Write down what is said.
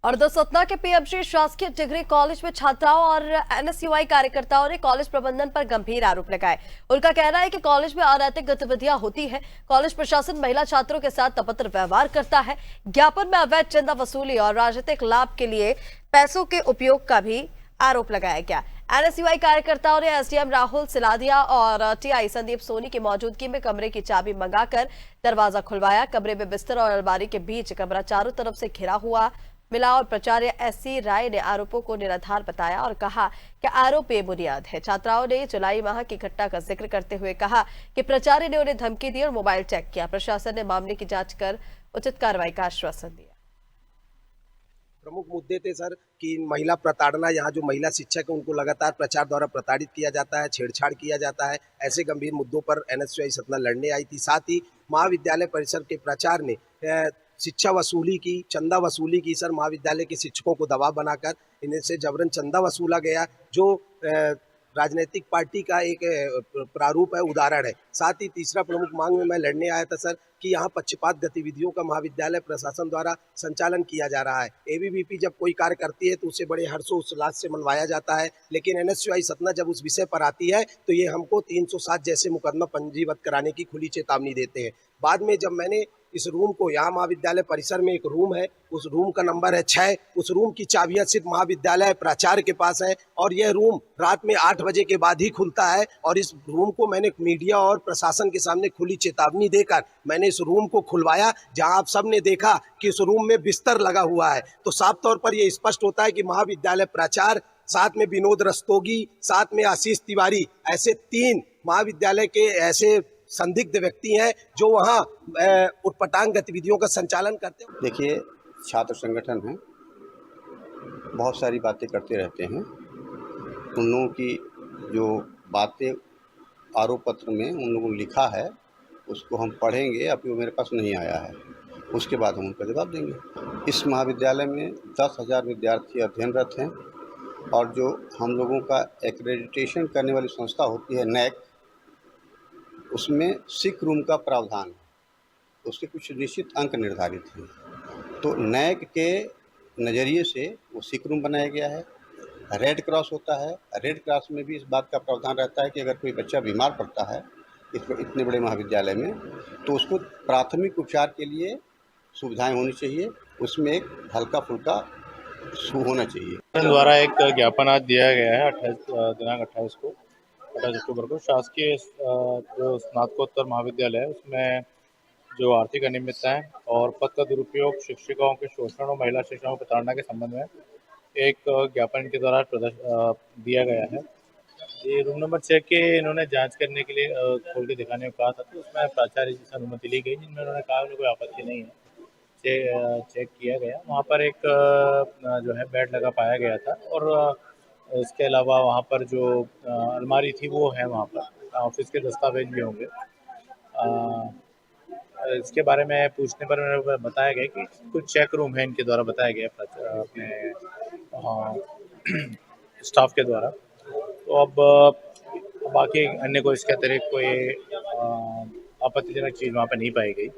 और सतना के पीएमजी शासकीय डिग्री कॉलेज में छात्राओं और एनएसयूआई कार्यकर्ताओं ने कॉलेज प्रबंधन पर गंभीर आरोप लगाए। उनका कहना है कि कॉलेज में अनैतिक गतिविधियां होती है। कॉलेज प्रशासन महिला छात्रों के साथ अभद्र व्यवहार करता है। ज्ञापन में अवैध चंदा वसूली और राजनीतिक लाभ के लिए पैसों के उपयोग का भी आरोप लगाया गया। एनएसयूआई कार्यकर्ताओं ने एसडीएम राहुल सिलादिया और टीआई संदीप सोनी की मौजूदगी में कमरे की चाबी मंगाकर दरवाजा खुलवाया। कमरे में बिस्तर और अलमारी के बीच कमरा चारों तरफ से घिरा हुआ मिला और प्राचार्य एससी राय ने आरोपों को निराधार बताया और कहा कि आरोप बेबुनियाद है। छात्राओं ने जुलाई माह की घटना का जिक्र करते हुए कहा कि प्राचार्य ने उन्हें धमकी दी और मोबाइल चेक किया। प्रशासन ने मामले की जांच कर उचित कार्रवाई का आश्वासन दिया। प्रमुख मुद्दे थे सर कि महिला प्रताड़ना, यहाँ जो महिला शिक्षक है उनको लगातार प्रचार द्वारा प्रताड़ित किया जाता है, छेड़छाड़ किया जाता है। ऐसे गंभीर मुद्दों पर एनएसयूआई सतना लड़ने आई थी। साथ ही महाविद्यालय परिसर के प्राचार्य ने शिक्षा वसूली की, चंदा वसूली की। सर महाविद्यालय के शिक्षकों को दबाव बनाकर इन्हें से जबरन चंदा वसूला गया, जो राजनीतिक पार्टी का एक प्रारूप है, उदाहरण है। साथ ही तीसरा प्रमुख मांग में मैं लड़ने आया था सर कि यहाँ पक्षपात गतिविधियों का महाविद्यालय प्रशासन द्वारा संचालन किया जा रहा है। एबीवीपी जब कोई कार्य करती है तो उसे बड़े हर्षोल्लास से मनवाया जाता है, लेकिन एनएसयूआई सतना जब उस विषय पर आती है तो ये हमको 307 जैसे मुकदमा पंजीबद्ध कराने की खुली चेतावनी देते हैं। बाद में जब मैंने इस रूम को, यहाँ महाविद्यालय परिसर में एक रूम है, उस रूम का नंबर है 6, उस रूम की चाबियां सिर्फ महाविद्यालय प्राचार्य के पास है और यह रूम रात में 8 बजे के बाद ही खुलता है। और इस रूम को मैंने मीडिया और प्रशासन के सामने खुली चेतावनी देकर मैंने इस रूम को खुलवाया, जहां आप सब ने देखा कि इस रूम में बिस्तर लगा हुआ है। तो साफ तौर पर यह स्पष्ट होता है कि महाविद्यालय प्राचार्य, साथ में विनोद रस्तोगी, साथ में आशीष तिवारी, ऐसे 3 महाविद्यालय के ऐसे संदिग्ध व्यक्ति हैं जो वहाँ उटपटांग गतिविधियों का संचालन करते हैं। देखिए, छात्र संगठन है, बहुत सारी बातें करते रहते हैं। उन लोगों की जो बातें आरोप पत्र में उन लोगों ने लिखा है उसको हम पढ़ेंगे। अभी वो मेरे पास नहीं आया है, उसके बाद हम उनका जवाब देंगे। इस महाविद्यालय में 10,000 विद्यार्थी अध्ययनरत हैं और जो हम लोगों का एक्रेडिटेशन करने वाली संस्था होती है नैक, उसमें सिक रूम का प्रावधान है, उसके कुछ निश्चित अंक निर्धारित हैं। तो नैक के नज़रिए से वो सिक रूम बनाया गया है। रेड क्रॉस होता है, रेड क्रॉस में भी इस बात का प्रावधान रहता है कि अगर कोई बच्चा बीमार पड़ता है इतने बड़े महाविद्यालय में, तो उसको प्राथमिक उपचार के लिए सुविधाएं होनी चाहिए। उसमें एक हल्का फुल्का शू होना चाहिए। द्वारा एक ज्ञापन आज दिया गया है दिनांक 28 अक्टूबर को शासकीय जो स्नातकोत्तर महाविद्यालय है उसमें जो आर्थिक अनियमितता है और पद का दुरुपयोग, शिक्षिकाओं के शोषण और महिला शिक्षकों की प्रताड़ना के संबंध में एक ज्ञापन के द्वारा दिया गया है। ये रूम नंबर 6 के इन्होंने जांच करने के लिए खोल के दिखाने को कहा था, तो उसमें प्राचार्य जी से अनुमति ली गई, जिनमें उन्होंने कहा उन्हें कोई आपत्ति नहीं है। चेक किया गया, वहाँ पर एक जो है बेड लगा पाया गया था और इसके अलावा वहाँ पर जो अलमारी थी वो है, वहाँ पर ऑफिस के दस्तावेज भी होंगे। इसके बारे में पूछने पर मैंने बताया गया कि कुछ चेक रूम है इनके द्वारा बताया गया अपने स्टाफ के द्वारा। तो अब बाकी अन्य को इसके अतिरिक्त कोई आपत्तिजनक चीज़ वहाँ पर नहीं पाई गई।